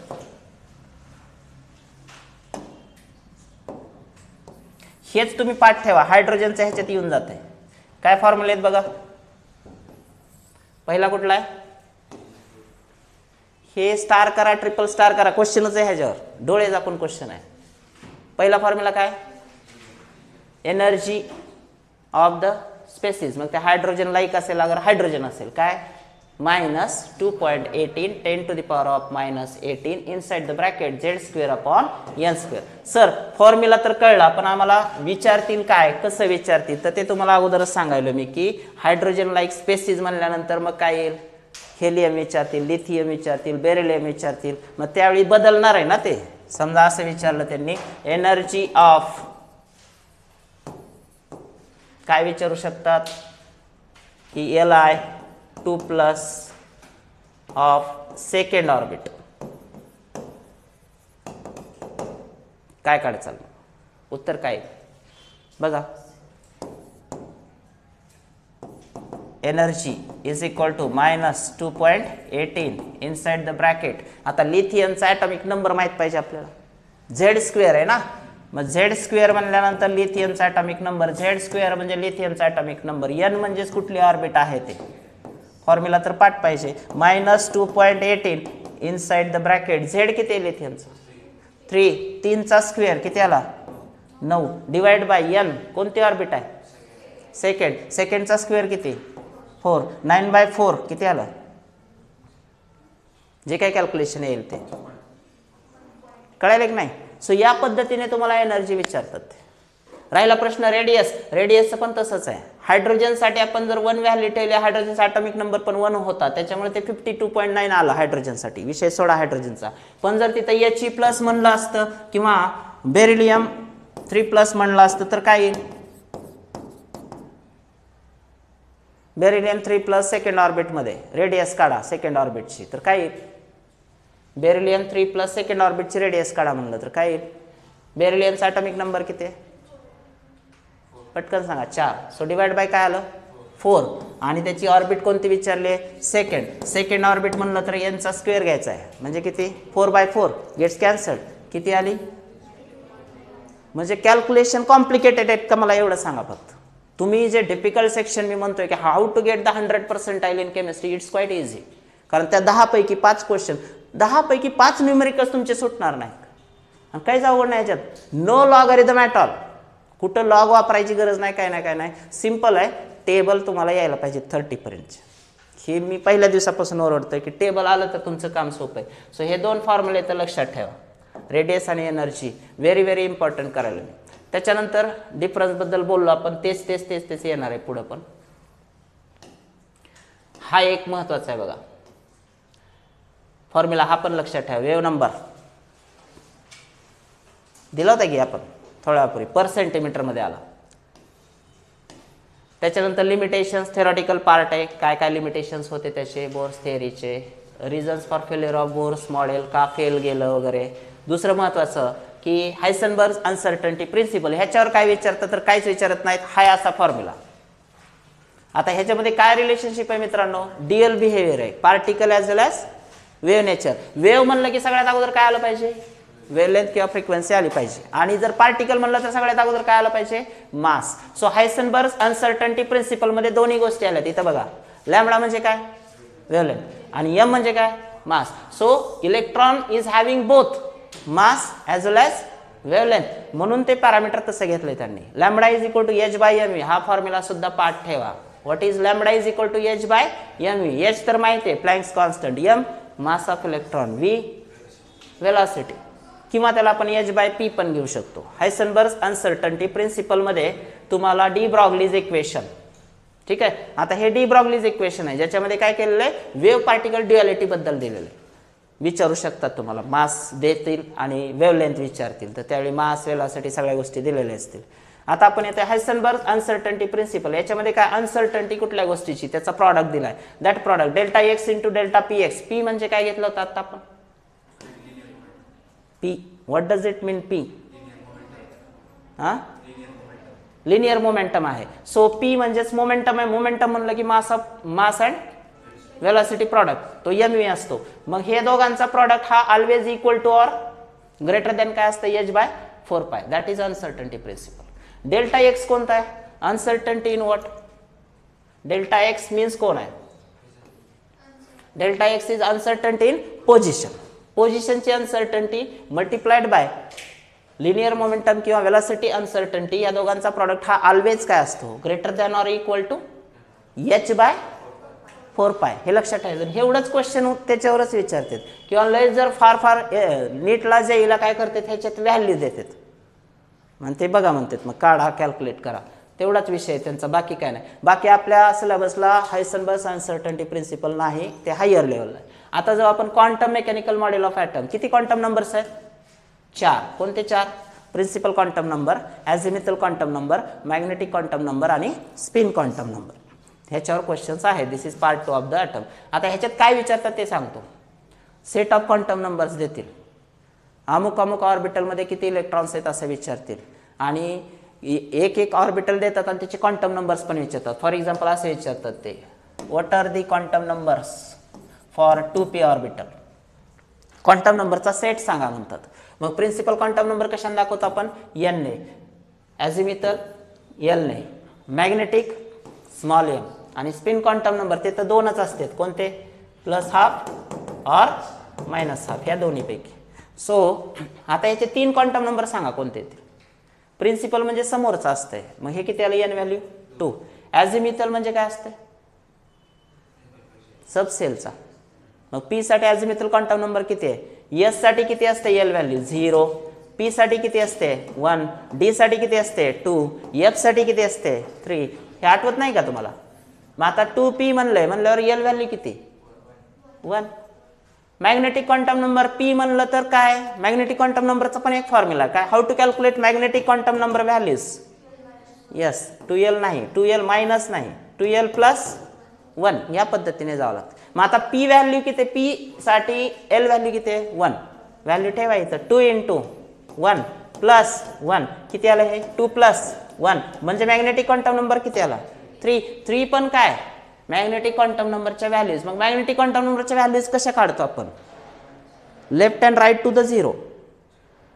हेच तुम्ही पाठ ठेवा, हायड्रोजनच्या ह्याच्यात येऊन जाते. काय फॉर्म्युला आहेत बघा. पहिला कुठला आहे, हे स्टार करा, ट्रिपल स्टार करा, क्वेश्चनच आहे ह्याच्यावर, डोळे झाकून क्वेश्चन आहे. पहिला फॉर्म्युला काय, एनर्जी ऑफ द स्पेसिस, मग ते हायड्रोजन लाईक असेल, अगर हायड्रोजन असेल काय, -2.18 10⁻⁻18 inside the bracket z² upon n². Sir formula तर कळला, पण आम्हाला विचारतील काय, कसं विचारतील, तर ते तुम्हाला अगोदरच सांगायलो मी की हायड्रोजन लाईक स्पेसिस म्हणल्यानंतर मग काय येईल, हेलियम विचारतील, लिथियम विचारतील, बेरिलियम विचारतील, मग त्यावेळी बदलणार आहे ना ते. समजा असं विचारलं त्यांनी, एनर्जी ऑफ, काय विचारू शकतात की Li2+ ऑफ सेकंड ऑर्बिट, काय काढायचं, उत्तर काय बघा, energy is equal to -2.18 inside the bracket. आता लिथियमचा ॲटॉमिक नंबर माहित पाहिजे आपल्याला, Z² आहे ना, मग Z² म्हणल्यानंतर लिथियमचा ॲटॉमिक नंबर, Z² म्हणजे लिथियमचा ॲटॉमिक नंबर, n म्हणजेच कुठली ऑर्बिट आहे ते. फॉर्म्युला तर पाठ पाहिजे, -2.18 इनसाइड द ब्रॅकेट, Z किती आहे लिथियमचा, 3, 3चा स्क्वेअर किती आला 9, डिवाइड बाय n, कोणती ऑर्बिट आहे, सेकंड, सेकंडचा स्क्वेअर किती 4, 9/4 किती आलं, जे काही कॅल्क्युलेशन येईल ते कळायला की नाही. सो या पद्धतीने तुम्हाला एनर्जी विचारतात. राहिला प्रश्न रेडियस, रेडियसचं पण तसंच आहे. हायड्रोजनसाठी आपण जर 1 व्हॅल्यू ठेवली, हायड्रोजनचा ॲटॉमिक नंबर पण 1 होता, त्याच्यामुळे ते 52.9 आला हायड्रोजनसाठी, विषय सोडा हायड्रोजनचा. पण जर तिथं He+ म्हणलं असतं किंवा बेरिलियम 3+ म्हणलं असतं तर काय येईल, बेरिलियम 3+ सेकंड ऑर्बिटमध्ये, रेडियस काढा सेकंड ऑर्बिटची, तर काय येईल, बेरिलियम 3+ सेकंड ऑर्बिटची रेडियस काढा म्हणलं तर काय येईल, बेरिलियमचा ॲटॉमिक नंबर किती आहे, पटकन सांगा 4, सो डिवाइड बाय काय आलं 4, आणि त्याची ऑर्बिट कोणती विचारली, सेकंड, सेकंड ऑर्बिट म्हणलं तर n चा स्क्वेअर घ्यायचा आहे, म्हणजे किती 4/4 गेट्स कॅन्सल्ड, किती आली. म्हणजे कॅल्क्युलेशन कॉम्प्लिकेटेड आहेत का मला एवढं सांगा फक्त. तुम्ही जे डिफिकल्ट सेक्शन मी म्हणतोय की how to get the 100% in chemistry, it's quite easy. कारण त्या 10 पैकी 5 क्वेश्चन, 10 पैकी 5 न्यूमेरिकल्स तुमचे सुटणार नाहीत. आणि काहीच अवघड नाही याच्यात, नो लॉगरिथम ॲट ऑल, कुठं लॉग वापरायची गरज नाही, काय नाही काय नाही, सिम्पल आहे. टेबल तुम्हाला यायला पाहिजे 30 पर्यंत. हे मी पहिल्या दिवसापासून ओरडतोय की टेबल आलं तर तुमचं काम सोपं आहे. सो हे 2 फॉर्म्युले तर लक्षात ठेवा, रेडियस आणि एनर्जी, व्हेरी व्हेरी इम्पॉर्टंट करायला मी. त्याच्यानंतर डिफरन्सबद्दल बोललो आपण, तेच येणार आहे पुढं. पण हा एक महत्त्वाचा आहे बघा फॉर्म्युला, हा पण लक्षात ठेवा. वेव्ह नंबर दिला होता की आपण थोड्या वेळापूर्वी, पर सेंटीमीटरमध्ये आला. त्याच्यानंतर लिमिटेशन्स, थेरॉटिकल पार्ट आहे, काय काय लिमिटेशन्स होते त्याचे, बोर्स थेअरीचे, reasons for failure of Bohr's model, का फेल गेलं वगैरे. दुसरं महत्त्वाचं की हायसेनबर्ग अनसर्टन्टी प्रिन्सिपल, ह्याच्यावर काय विचारतं तर काहीच विचारत नाहीत, हाय असा फॉर्म्युला. आता ह्याच्यामध्ये काय रिलेशनशिप आहे मित्रांनो, डीएल बिहेवियर आहे, particle as well as wave nature. Wave म्हणलं की सगळ्यात अगोदर काय आलं पाहिजे, वेव्हलेंथ किंवा फ्रिक्वेन्सी आली पाहिजे, आणि जर पार्टिकल म्हणलं तर सगळ्यात अगोदर काय आलं पाहिजे, मास. सो हायसेनबर्ग अनसर्टन्टी प्रिन्सिपल मध्ये दोन्ही गोष्टी आल्या. इथं बघा, लॅम्बडा म्हणजे काय, वेव्हलेंथ, आणि एम म्हणजे काय, mass. So electron is having both mass as well as wavelength, म्हणून ते पॅरामीटर तसं घेतलंय त्यांनी. Lambda is equal to h/mv, हा फॉर्म्युला सुद्धा पाठ ठेवा. What is lambda is equal to h/mv, h तर माहिती आहे Planck's constant, m mass of electron, v velocity, किंवा त्याला आपण h/p पण घेऊ शकतो. हायसेनबर्ग अनसर्टन्टी प्रिन्सिपल मध्ये तुम्हाला डी ब्रॉग्लीज इक्वेशन, ठीक आहे. आता हे डी ब्रॉग्लीज इक्वेशन आहे, ज्याच्यामध्ये काय केलेलं आहे, वेव्ह पार्टिकल ड्युअलिटी बद्दल दिलेलं आहे. विचारू शकतात तुम्हाला, मास देतील आणि वेव्हलेंथ विचारतील, तर त्यावेळी मास, वेलॉसिटी सगळ्या गोष्टी दिलेल्या असतील. आता आपण येते हायसेनबर्ग अनसर्टन्टी प्रिन्सिपल, याच्यामध्ये काय अनसर्टन्टी कुठल्या गोष्टीची, त्याचा प्रॉडक्ट दिलाय, that product Δx × Δpx. p म्हणजे काय घेतलं होतं आता आपण, p, what does it mean p, linear momentum आहे. सो p म्हणजेच मोमेंटम आहे, मोमेंटम म्हणलं की मास अँड वेलॉसिटी प्रॉडक्ट, तो mv असतो. मग हे दोघांचा प्रॉडक्ट हा always equal to or greater than काय असतं, h/4π, that is uncertainty principle. Delta X कोणता आहे? Uncertainty in what? Delta X means कोण आहे? Delta X is uncertainty in position. पोझिशनची uncertainty multiplied by linear momentum किंवा वेलॉसिटी अनसर्टन्टी, या दोघांचा प्रॉडक्ट हा ऑलवेज काय असतो? Greater than or equal to h/4π. हे लक्षात ठेवायचं. हे एवढंच क्वेश्चन त्याच्यावरच विचारतात. किंवा लय जर फार नीटला जेईला काय करतात, ह्याच्यात व्हॅल्यू देतात. मग ते बघा म्हणतात, मग काढा, कॅल्क्युलेट करा, तेवढाच विषय त्यांचा, बाकी काय नाही. बाकी आपल्या सिलेबसला हायसेनबर्ग अनसर्टन्टी प्रिन्सिपल नाही, ते हायर लेवलला आहे. आता जेव्हा आपण quantum mechanical model of atom, किती क्वांटम नंबर्स आहेत? 4. कोणते 4? Principal quantum number, azimuthal quantum number, magnetic quantum number आणि स्पिन क्वांटम नंबर. ह्याच्यावर क्वेश्चन्स आहेत. This is part 2 of the atom. आता ह्याच्यात काय विचारतात ते सांगतो. सेट ऑफ क्वांटम नंबर्स देतील, अमुक अमुक ऑर्बिटलमध्ये किती इलेक्ट्रॉन्स आहेत असं विचारतील, आणि एक ऑर्बिटल देतात आणि त्याचे क्वांटम नंबर्स पण विचारतात. फॉर एक्झाम्पल असे विचारतात ते, what are the quantum numbers for 2p orbital? Quantum नंबरचा सेट सांगा म्हणतात. मग प्रिन्सिपल क्वांटम नंबर कशाने दाखवतो आपण? n ने, ॲझिमिथल l ने, मॅग्नेटिक स्मॉल m, आणि स्पिन क्वांटम नंबर ते तर 2च असतात. कोणते? +½ और -½ या दोन्हीपैकी. सो आता याचे 3 क्वांटम नंबर सांगा कोणते ते. प्रिन्सिपल म्हणजे समोरचं असतंय, मग हे किती आलं? n value 2. ॲझिमिथल म्हणजे काय असतंय? सबसेलचा. मग p साठी ॲझिमिथल क्वांटम नंबर किती आहे? s साठी किती असते? l value 0. p साठी किती असते? 1. d साठी किती असते? 2. f साठी किती असते? 3. हे आठवत नाही का तुम्हाला? मग आता 2p म्हणलंय म्हणल्यावर l व्हॅल्यू किती? 1. मॅग्नेटिक क्वांटम नंबर p म्हणलं तर काय? मॅग्नेटिक क्वांटम नंबरचा पण एक फॉर्म्युला काय? How to calculate magnetic quantum number values? Yes, 2l नाही, 2l मायनस नाही, 2l + 1 या पद्धतीने जावं लागतं. मग आता p व्हॅल्यू किती? p साठी l व्हॅल्यू किती आहे? 1. व्हॅल्यू ठेवायचं. 2 × 1 + 1 किती आलं? हे 2 + 1 म्हणजे मॅग्नेटिक क्वांटम नंबर किती आला? 3. 3 पण काय? मॅग्नेटिक क्वांटम नंबरच्या व्हॅल्यूज. मग मॅग्नेटिक क्वांटम नंबरच्या व्हॅल्यूज कशा काढतो आपण? Left and right to the 0.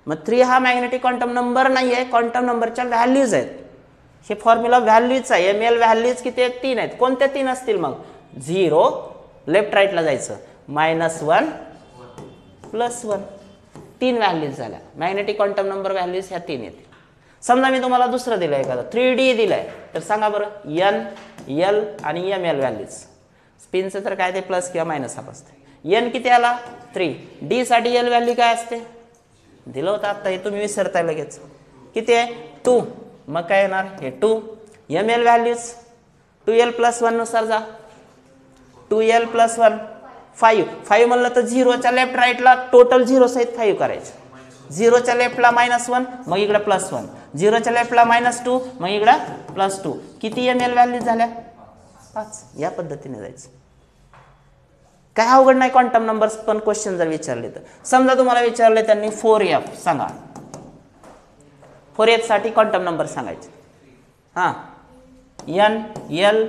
मग 3 हा मॅग्नेटिक क्वांटम नंबर नाही आहे, क्वांटम नंबरच्या व्हॅल्यूज आहेत. हे फॉर्म्युला व्हॅल्यूज आहे. ml व्हॅल्यूज किती आहेत? 3 आहेत. कोणत्या 3 असतील? मग 0 लेफ्ट राईटला जायचं, -1 + 1 3 व्हॅल्यूज झाल्या. मॅग्नेटिक क्वांटम नंबर व्हॅल्यूज ह्या 3 आहेत. समजा मी तुम्हाला दुसरं दिलं, एखादं 3D दिलंय, तर सांगा बरं n, l आणि ml व्हॅल्यूज. स्पिनचं तर काय ते प्लस किंवा -½ असते. n किती आला? 3. d साठी l व्हॅल्यू काय असते? दिलं होतं आता, हे तुम्ही विसरताय लगेच. किती आहे? 2. मग काय येणार? हे 2. ml व्हॅल्यूज 2l + 1 नुसार जा. 2l + 1 5. 5 म्हणलं तर 0च्या लेफ्ट राईटला टोटल 0 सहित 5 करायचे. 0च्या लेफ्टला -1 मग इकडे +1. 0च्या लेफ्टला -2 मग इकडे +2. किती ml व्हॅल्यू झाल्या? 5. या पद्धतीने जायचं. काय अवघड नाही क्वांटम नंबर्स पण क्वेश्चन जर विचारले तर. समजा तुम्हाला विचारले त्यांनी 4f सांगा. 4f साठी क्वांटम नंबर सांगायचे. हां, n, l,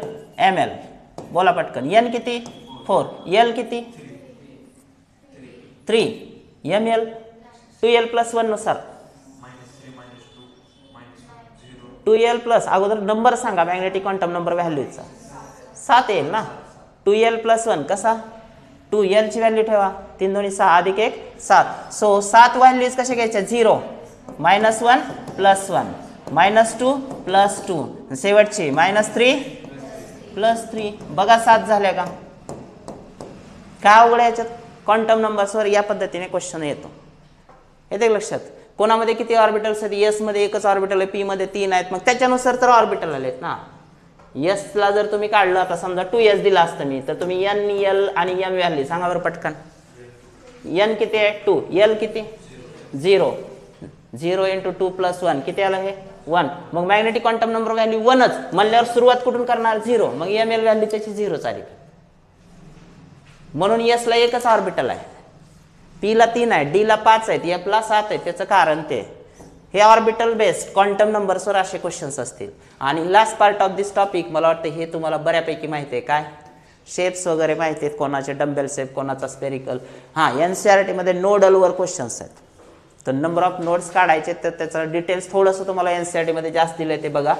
ml बोला पटकन. n किती? 4. l किती? 3. ml 2l + 1 नुसार 2l + अगोदर नंबर सांगा मॅग्नेटिक क्वांटम नंबर व्हॅल्यूचा. 7 येईल ना. 2l + 1 कसा? 2l ची व्हॅल्यू ठेवा. 3 2 6 अधिक 1 7. सो 7 व्हॅल्यूज कशा घ्यायच्या? 0, -1 + 1, -2 + 2, शेवटची -3 + 3. बघा 7 झाल्या का? काय अवघड आहे याच्यात? क्वांटम नंबर्सवर या पद्धतीने क्वेश्चन येतो. येते लक्षात? कोणामध्ये किती ऑर्बिटल्स आहेत? s मध्ये एकच ऑर्बिटल आहे, p मध्ये 3 आहेत. मग त्याच्यानुसार तर ऑर्बिटल आलेत ना. s ला जर तुम्ही काढलं, आता समजा 2s दिला असतं मी, तर तुम्ही n, l आणि m व्हॅल्यू सांगा बरं पटकन. n किती आहे? 2. l किती? 0. 0 × 2 + 1 किती आलं? हे 1. मग मॅग्नेटिक क्वांटम नंबर व्हॅल्यू 1च म्हणल्यावर सुरुवात कुठून करणार? 0. मग ml व्हॅल्यू त्याची 0 आली. म्हणून s ला एकच ऑर्बिटल आहे, p ला 3 आहे, d ला 5 आहेत, f ला 7 आहे. त्याचं कारण ते हे ऑर्बिटल बेस्ड क्वांटम नंबर्सवर असे क्वेश्चन्स असतील. आणि last part of this topic मला वाटतं हे तुम्हाला बऱ्यापैकी माहिती आहे. काय? शेप्स वगैरे माहिती आहेत, कोणाचे डंबेल शेप, कोणाचा स्पेरिकल. हां, NCERT मध्ये नोडलवर क्वेश्चन्स आहेत. तर नंबर ऑफ नोड्स काढायचे, तर त्याचं डिटेल्स थोडंसं तुम्हाला NCERT मध्ये जास्त दिलंय ते बघा.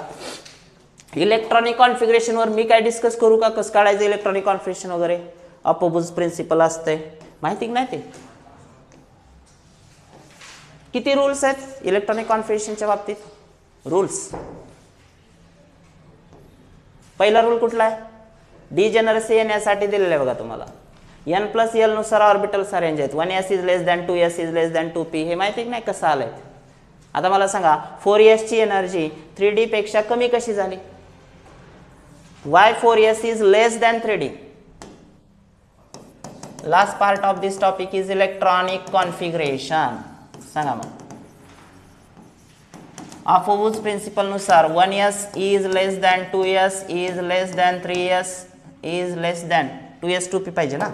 इलेक्ट्रॉनिक कॉन्फिगरेशनवर मी काय डिस्कस करू का, कसं काढायचं इलेक्ट्रॉनिक कॉन्फिगरेशन वगैरे. अपोबुज प्रिन्सिपल असते माहिती की नाही ते. किती रूल्स आहेत इलेक्ट्रॉनिक कॉन्फिगरेशनच्या बाबतीत. रूल्स पहिला रूल कुठला आहे, डिजेनरसी येण्यासाठी दिलेला आहे बघा तुम्हाला. n+l नुसार ऑर्बिटल्स अरेंज आहेत. 1s is less than 2s is less than 2p. हे माहिती की नाही कसं आलंय. आता मला सांगा 4s ची एनर्जी 3d पेक्षा कमी कशी झाली. why 4s is less than 3d. last part of this topic is electronic configuration. सांगा मग. अपोबुज प्रिन्सिपल नुसार 1s is less than 2s is less than 3s is less than 2s 2p पाहिजे ना.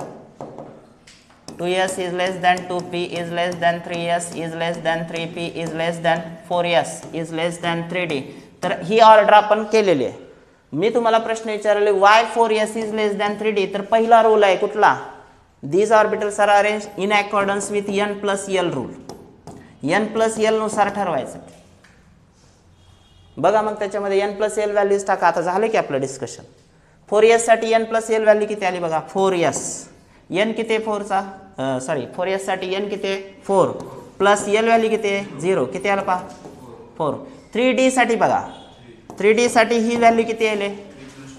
2s is less than 2p is less than 3s is less than 3p is less than 4s is less than 3d. तर ही ऑर्डर आपण केलेली आहे. मी तुम्हाला प्रश्न विचारले why 4s is less than 3d. तर पहिला रूल आहे कुठला, these orbitals are arranged in accordance with n+l rule. n+l नुसार ठरवायचं. बघा मग त्याच्यामध्ये n+l व्हॅल्यूज टाका. आता झाले की आपलं डिस्कशन. 4s साठी n+l व्हॅल्यू किती आली बघा. 4s n किती 4चा 4s साठी n किती 4 प्लस l व्हॅल्यू किती 0 किती आलं पहा 4. 3d साठी बघा 3d साठी ही व्हॅल्यू किती आले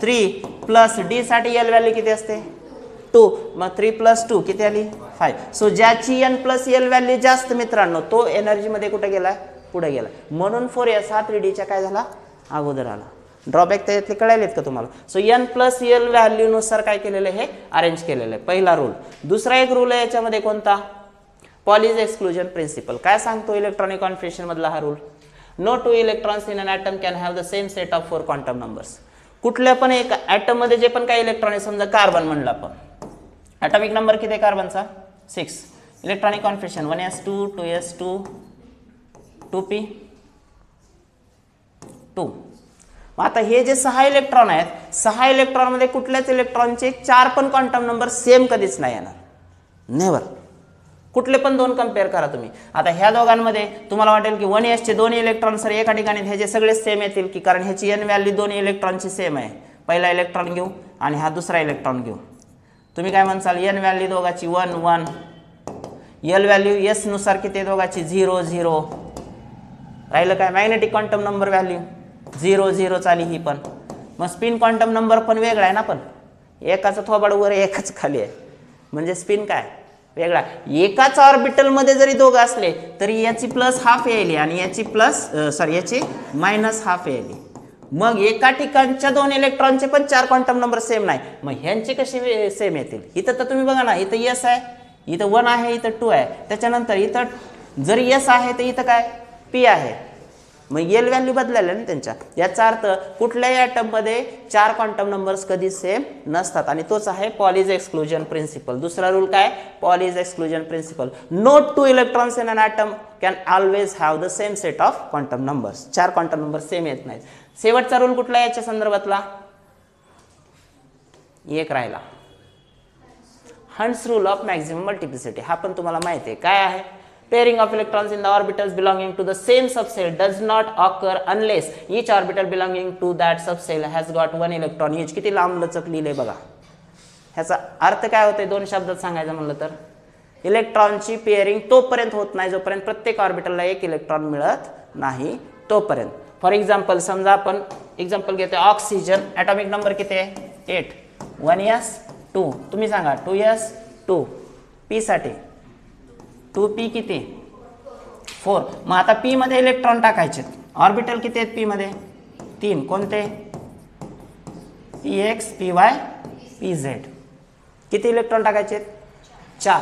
3 प्लस d साठी l व्हॅल्यू किती असते 2. मग 3 + 2 किती आली 5. सो ज्याची n+l व्हॅल्यू जास्त मित्रांनो तो एनर्जी मध्ये कुठे गेला पुढे गेला. म्हणून 4s हा 3d च्या काय झाला अगोदर आला. ड्रॉबॅक त्याच्यातले कळालेत का तुम्हाला. सो n+l व्हॅल्यू नुसार काय केलेलं आहे हे अरेंज केलेलं आहे. पहिला रूल. दुसरा एक रूल आहे याच्यामध्ये कोणता, पॉलीज एक्सक्लुजन प्रिन्सिपल. काय सांगतो इलेक्ट्रॉनिक कॉन्फिगरेशन मधला हा rule. No two electrons in an atom can have the same set of 4 quantum numbers. कुठल्या पण एक ॲटम मध्ये जे पण काही इलेक्ट्रॉन आहे, समजा कार्बन म्हणलं आपण, ॲटॉमिक नंबर किती आहे कार्बनचा 6. Electronic configuration 1s2 2s2 2p 2. आता हे जे 6 इलेक्ट्रॉन आहेत 6 इलेक्ट्रॉन मध्ये कुठल्याच इलेक्ट्रॉनचे 4 पण क्वांटम नंबर सेम कधीच नाही येणार. नेव्हर. कुठले पण दोन कंपेअर करा तुम्ही. आता ह्या दोघांमध्ये तुम्हाला वाटेल की 1s चे दोन्ही इलेक्ट्रॉन सर एका ठिकाणी ह्याचे सगळे सेम येतील की, कारण ह्याची n व्हॅल्यू दोन्ही इलेक्ट्रॉनची सेम आहे. पहिला इलेक्ट्रॉन घेऊ आणि हा दुसरा इलेक्ट्रॉन घेऊ. तुम्ही काय म्हणसाल n व्हॅल्यू दोघाची 1 1, l व्हॅल्यू s नुसार किती दोघाची 0 0. राहिलं काय मॅग्नेटिक क्वांटम नंबर व्हॅल्यू 0 0 चाली ही पण. मग स्पिन क्वांटम नंबर पण वेगळा आहे ना, पण एकाचं थोबाड वर एकाच खाली आहे म्हणजे स्पिन काय वेगळा. एकाच ऑर्बिटल मध्ये जरी दोघं असले तरी याची +½ येईल आणि याची याची -½ येईल. मग एका ठिकाणच्या दोन इलेक्ट्रॉनचे पण 4 क्वांटम नंबर सेम नाही, मग ह्यांचे कसे सेम येतील. इथं तर तुम्ही बघा ना, इथं s आहे, इथं 1 आहे, इथं 2 आहे, त्याच्यानंतर इथं जरी s आहे तर इथं काय p आहे. मग l व्हॅल्यू बदलायला ना त्यांच्या. याचा अर्थ कुठल्याही ॲटम मध्ये 4 क्वांटम नंबर्स कधी सेम नसतात आणि तोच आहे पॉलीज एक्सक्लुजन प्रिन्सिपल. दुसरा रूल काय Pauli's exclusion principle. No 2 electrons in an atom can always have the same set of quantum numbers. 4 quantum number same येत नाहीत. शेवटचा रूल कुठला याच्या संदर्भातला एक राहिला Hund's rule of maximum multiplicity. हा पण तुम्हाला माहिती आहे काय आहे. Pairing of electrons in the orbitals belonging to the same subcell does not occur unless each orbital belonging to that subcell has got 1 electron each. किती लांब लचक लिहिले बघा. ह्याचा अर्थ काय होते दोन शब्दात सांगायचं म्हणलं तर इलेक्ट्रॉनची पेअरिंग तोपर्यंत होत नाही जोपर्यंत प्रत्येक ऑर्बिटलला 1 इलेक्ट्रॉन मिळत नाही तोपर्यंत. फॉर एक्झाम्पल समजा आपण एक्झाम्पल घेतो ऑक्सिजन. ॲटॉमिक नंबर किती आहे 8. 1s2 तुम्ही सांगा 2s2. p साठी 2p किती 4. मग आता p मध्ये इलेक्ट्रॉन टाकायचे. ऑर्बिटल किती आहेत p मध्ये 3. कोणते px py pz. किती इलेक्ट्रॉन टाकायचे 4.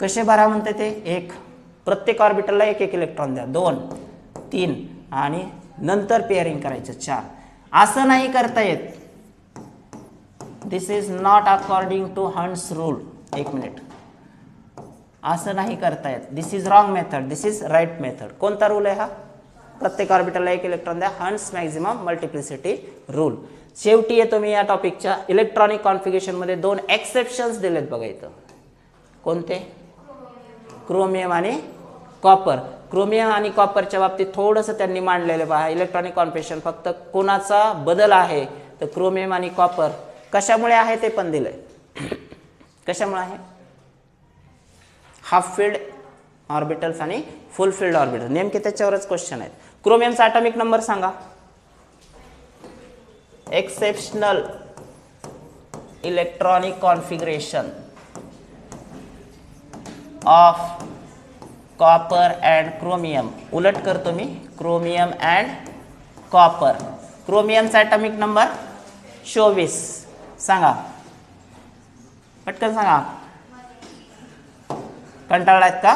कसे भरा म्हणते ते 1. प्रत्येक ऑर्बिटलला 1 1 इलेक्ट्रॉन द्या. 2 3 आणि नंतर पेअरिंग करायचं 4. असं नाही करता येत. This is not according to Hund's rule. एक मिनिट. असं नाही करता येत. This is wrong method, this is right method. कोणता रूल आहे हा प्रत्येक ऑर्बिटलला 1 इलेक्ट्रॉन द्या. Hund's maximum multiplicity rule. शेवटी येतो मी या टॉपिकच्या इलेक्ट्रॉनिक कॉन्फिगरेशन मध्ये 2 एक्सेप्शन्स दिलेत बघा इथं. कोणते क्रोमियम आणि कॉपर. क्रोमियम आणि कॉपरच्या बाबतीत थोडंसं त्यांनी मांडलेलं पहा. इलेक्ट्रॉनिक कॉन्फिगरेशन फक्त कोणाचा बदल आहे तर क्रोमियम आणि कॉपर. कशामुळे आहे ते पण दिलंय. कशामुळे आहे? हाफ फिल्ड ऑर्बिटल्स आणि फुल फिल्ड ऑर्बिटल, नेमके त्याच्यावरच क्वेश्चन आहेत. क्रोमियमचा ॲटॉमिक नंबर सांगा. Exceptional electronic configuration of copper and chromium. उलट करतो मी, क्रोमियम अँड कॉपर. क्रोमियमचा ॲटॉमिक नंबर 24 सांगा, पटकन सांगा. कंटाळलात का?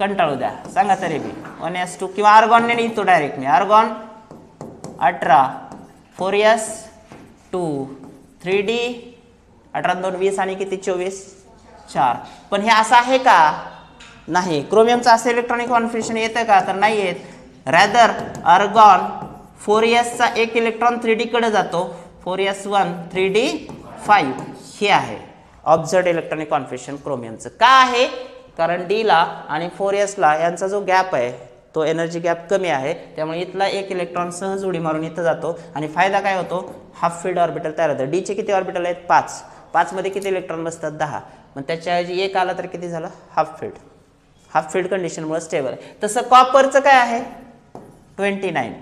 कंटाळू द्या, सांगा तरी बी. 1s2 किंवा आर्गॉनने लिहितो डायरेक्ट मी. आर्गॉन 18, 4s2, 3d 18 2 20 आणि किती 24 4. पण हे असं आहे का? नाही. क्रोमियमचं असं इलेक्ट्रॉनिक कॉन्फिगरेशन येतं का? तर नाही येत. रॅदर आर्गॉन 4sचा एक इलेक्ट्रॉन 3d कडे जातो. 4s1 3d5 हे आहे ऑब्झर्ड इलेक्ट्रॉनिक कॉन्फिगरेशन क्रोमियमचं. का आहे? कारण d ला आणि 4sला यांचा जो गॅप आहे तो एनर्जी गॅप कमी आहे, त्यामुळे इथला एक इलेक्ट्रॉन सहज उडी मारून इथं जातो. आणि फायदा काय होतो? हाफ फील्ड ऑर्बिटल तयार होतं. डी चे किती ऑर्बिटल आहेत? 5. 5 मध्ये किती इलेक्ट्रॉन बसतात? 10. मग त्याच्याऐवजी एक आला तर किती झालं? Half filled. हाफ फील्ड कंडिशनमुळे स्टेबल आहे. तसं कॉपरचं काय आहे? 29.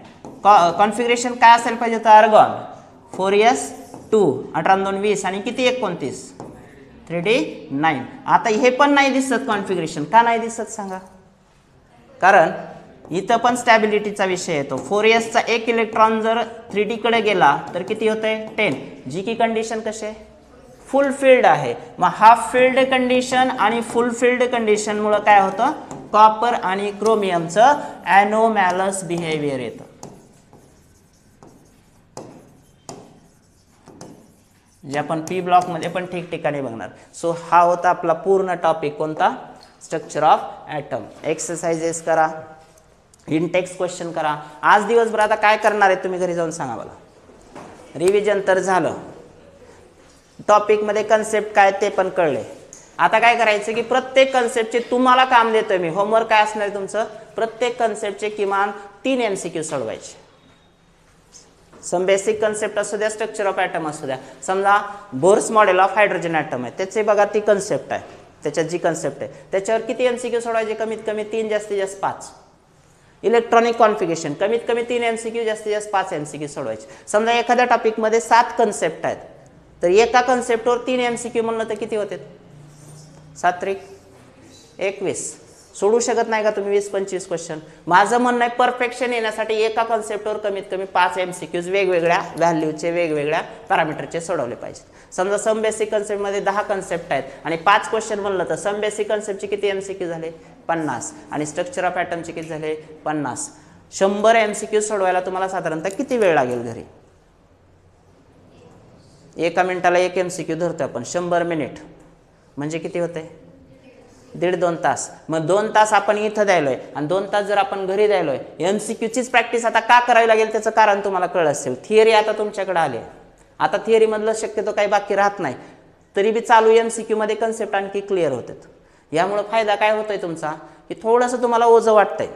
कॉन्फिगरेशन काय असायला पाहिजे होतं? आर्गॉन 4s2 18 2 20 आणि किती 29 3d9. आता हे पण नाही दिसत कॉन्फिगरेशन. का नाही दिसत सांगा? कारण इथं पण स्टॅबिलिटीचा विषय येतो. 4sचा एक इलेक्ट्रॉन जर 3d कडे गेला तर किती होतंय? 10. जी की कंडिशन कशी आहे? फुल फील्ड आहे. मग हाफ फील्ड कंडिशन आणि फुल फील्ड कंडिशन मुळे काय होतं? कॉपर आणि क्रोमियमचं ॲनोमॅलस बिहेवियर येतं. जे आपण पी ब्लॉक मध्ये पण ठिकठिकाणी बघणार. सो हा होता आपला पूर्ण टॉपिक. कोणता? Structure of atom. एक्सरसाइजेस करा, इंटेक्स क्वेश्चन करा. आज दिवसभर आता काय करणार आहे तुम्ही घरी जाऊन सांगा मला. रिव्हिजन तर झालं, टॉपिक मध्ये कन्सेप्ट काय ते पण कळले. आता काय करायचं की प्रत्येक कन्सेप्टचे तुम्हाला काम देतोय मी. होमवर्क काय असणार आहे तुमचं? प्रत्येक कन्सेप्टचे किमान 3 MCQ सोडवायचे. सम बेसिक कन्सेप्ट असू द्या, स्ट्रक्चर ऑफ ॲटम असू द्या. समजा Bohr's model of hydrogen atom आहे, त्याचे बघा ती कन्सेप्ट आहे. त्याच्यात जी कन्सेप्ट आहे त्याच्यावर किती MCQ सोडवायचे? कमीत कमी 3, जास्तीत जास्त 5. इलेक्ट्रॉनिक कॉन्फिगरेशन कमीत कमी 3 MCQ, जास्तीत जास्त 5 MCQ सोडवायचे. समजा एखाद्या टॉपिकमध्ये 7 कन्सेप्ट आहेत तर एका कन्सेप्टवर 3 MCQ म्हणलं तर किती होते? 7 त्रिक 21. सोडू शकत नाही का तुम्ही 20-25 क्वेश्चन? माझं म्हणणं आहे परफेक्शन येण्यासाठी एका कन्सेप्टवर कमीत कमी 5 MCQज वेगवेगळ्या व्हॅल्यूचे वेगवेगळ्या पॅरामीटरचे सोडवले पाहिजेत. समजा सम बेसिक कन्सेप्टमध्ये 10 कन्सेप्ट आहेत आणि 5 क्वेश्चन म्हणलं तर सम बेसिक कन्सेप्टचे किती MCQ झाले? 50. आणि स्ट्रक्चर ऑफ ॲटमचे किती झाले? 50. 100 MCQ सोडवायला तुम्हाला साधारणतः किती वेळ लागेल घरी? एका मिनिटाला 1 MCQ धरतो आपण. 100 मिनिट म्हणजे किती होते? 1.5-2 तास. मग 2 तास आपण इथं द्यायलोय आणि 2 तास जर आपण घरी द्यायलोय. MCQचीच प्रॅक्टिस आता का करावी लागेल त्याचं कारण तुम्हाला कळलं असेल. थिअरी आता तुमच्याकडे आली आहे. आता थिअरीमधलं शक्यतो काही बाकी राहत नाही, तरी बी चालू MCQ मध्ये कन्सेप्ट आणखी क्लिअर होतात. यामुळे फायदा काय होतोय तुमचा की थोडंसं तुम्हाला ओझं वाटतंय.